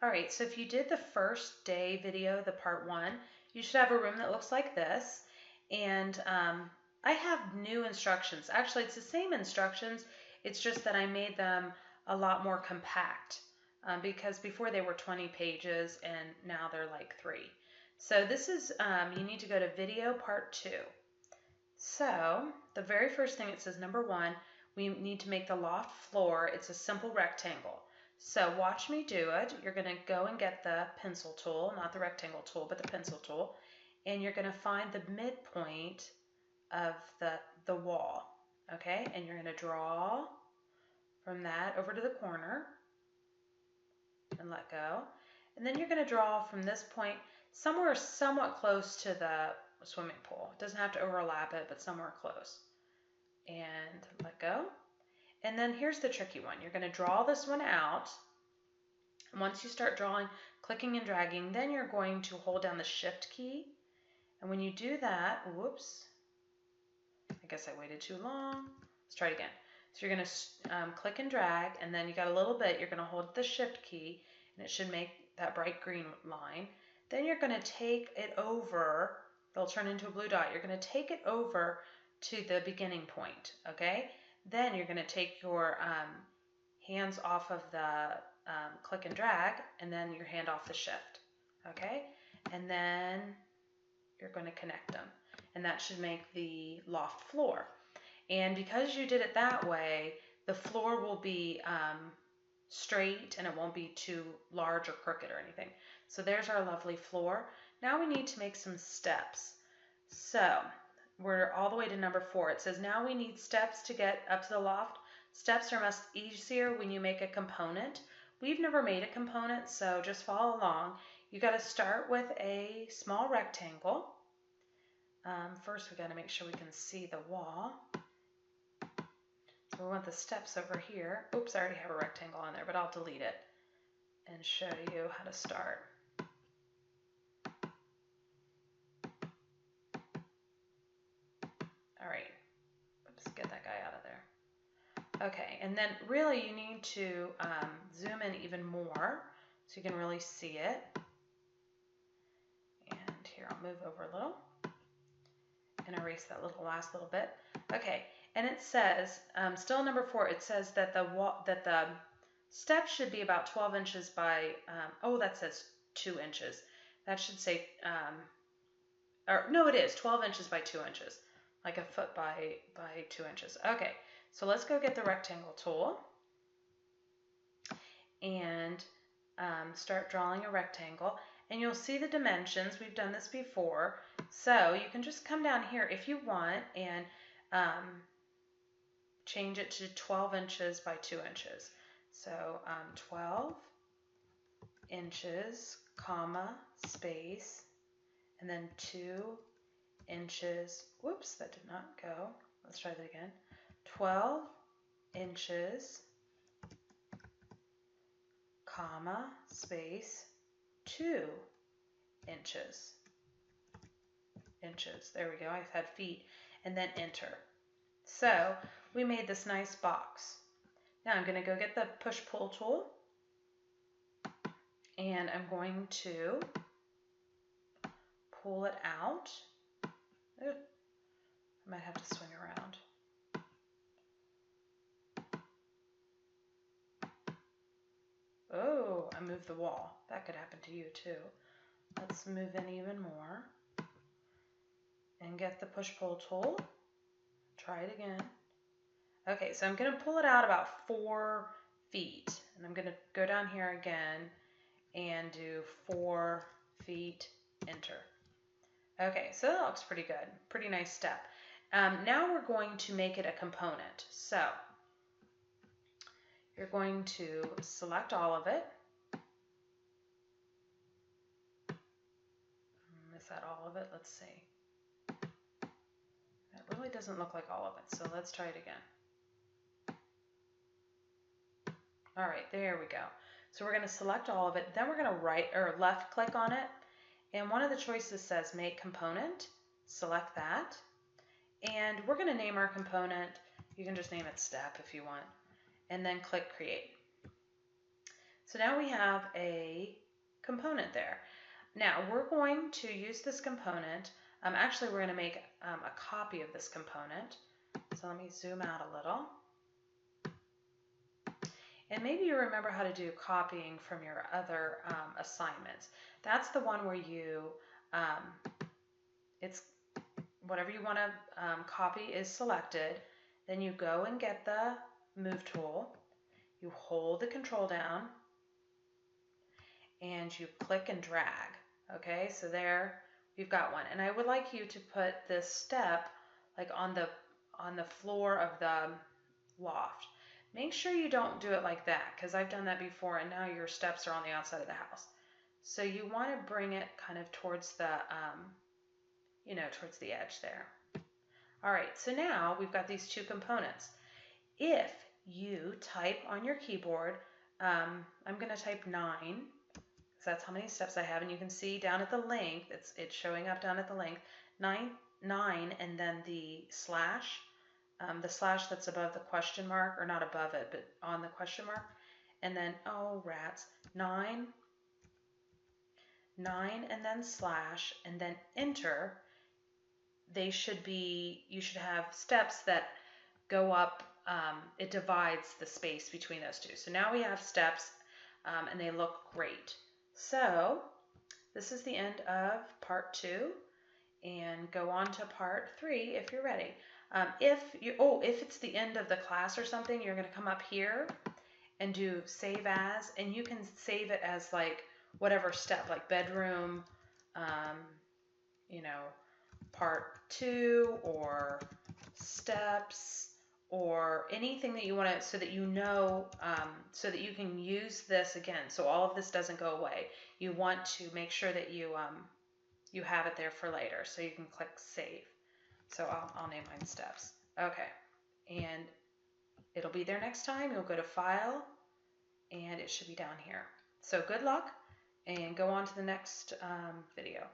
All right, so if you did the first day video, the part 1, you should have a room that looks like this. And I have new instructions. Actually, it's the same instructions. It's just that I made them a lot more compact because before they were 20 pages and now they're like 3. So this is, you need to go to video part 2. So the very first thing, it says number 1, we need to make the loft floor. It's a simple rectangle. So watch me do it. You're going to go and get the pencil tool, not the rectangle tool, but the pencil tool, and you're going to find the midpoint of the wall, okay? And you're going to draw from that over to the corner and let go. And then you're going to draw from this point somewhere somewhat close to the swimming pool. It doesn't have to overlap it, but somewhere close. And let go. And then here's the tricky one. You're going to draw this one out. And once you start drawing, clicking and dragging, then you're going to hold down the Shift key. And when you do that, whoops, I guess I waited too long. Let's try it again. So you're going to click and drag, and then you got a little bit. You're going to hold the Shift key, and it should make that bright green line. Then you're going to take it over. They'll turn into a blue dot. You're going to take it over to the beginning point, okay? Then you're going to take your hands off of the click and drag, and then your hand off the Shift, okay? And then you're going to connect them, and that should make the loft floor. And because you did it that way, the floor will be straight and it won't be too large or crooked or anything. So there's our lovely floor. Now we need to make some steps. So we're all the way to number 4. It says now we need steps to get up to the loft. Steps are much easier when you make a component. We've never made a component, so just follow along. You got to start with a small rectangle. First, we got to make sure we can see the wall. So we want the steps over here. Oops, I already have a rectangle on there, but I'll delete it and show you how to start. All right, oops, get that guy out of there. Okay, and then really you need to zoom in even more so you can really see it. And here, I'll move over a little and erase that last little bit. Okay, and it says, still number 4, it says that the steps should be about 12 inches by, oh, that says 2 inches. That should say, or no, it is 12 inches by 2 inches, like a foot by 2 inches. Okay, so let's go get the rectangle tool and start drawing a rectangle. And you'll see the dimensions. We've done this before. So you can just come down here if you want and change it to 12 inches by 2 inches. So 12 inches, comma, space, and then 2 inches. Whoops, that did not go. Let's try that again. 12 inches, comma, space, 2 inches. Inches. There we go. I had feet. And then enter. So we made this nice box. Now I'm going to go get the push-pull tool. And I'm going to pull it out. Ooh, I might have to swing around. Oh, I moved the wall. That could happen to you too. Let's move in even more and get the push-pull tool. Try it again. Okay, so I'm going to pull it out about 4 feet. And I'm going to go down here again and do 4 feet, enter. Okay, so that looks pretty good. Pretty nice step. Now we're going to make it a component. So you're going to select all of it. Is that all of it? Let's see. That really doesn't look like all of it, so let's try it again. All right, there we go. So we're going to select all of it. Then we're going to right or left click on it. And one of the choices says make component. Select that. And we're going to name our component. You can just name it step if you want. And then click create. So now we have a component there. Now we're going to use this component. Actually, we're going to make a copy of this component. So let me zoom out a little. And maybe you remember how to do copying from your other assignments. That's the one where you, it's whatever you want to copy is selected. Then you go and get the move tool. You hold the control down and you click and drag. Okay, so there we've got one. And I would like you to put this step like on the floor of the loft. Make sure you don't do it like that, because I've done that before and now your steps are on the outside of the house. So you want to bring it kind of towards the, towards the edge there. All right, so now we've got these two components. If you type on your keyboard, I'm going to type 9, because that's how many steps I have, and you can see down at the length, it's showing up down at the length, 9, and then the slash that's above the question mark, or not above it, but on the question mark, and then, oh rats, 9, and then slash, and then enter. You should have steps that go up, it divides the space between those two. So now we have steps, and they look great. So this is the end of part 2, and go on to part 3 if you're ready. If it's the end of the class or something, you're going to come up here and do save as, and you can save it as like whatever step, like bedroom, part 2, or steps, or anything that you want to, so that so that you can use this again. So all of this doesn't go away. You want to make sure that you have it there for later, so you can click save. So I'll name mine steps. Okay, and it'll be there next time. You'll go to File, and it should be down here. So good luck, and go on to the next video.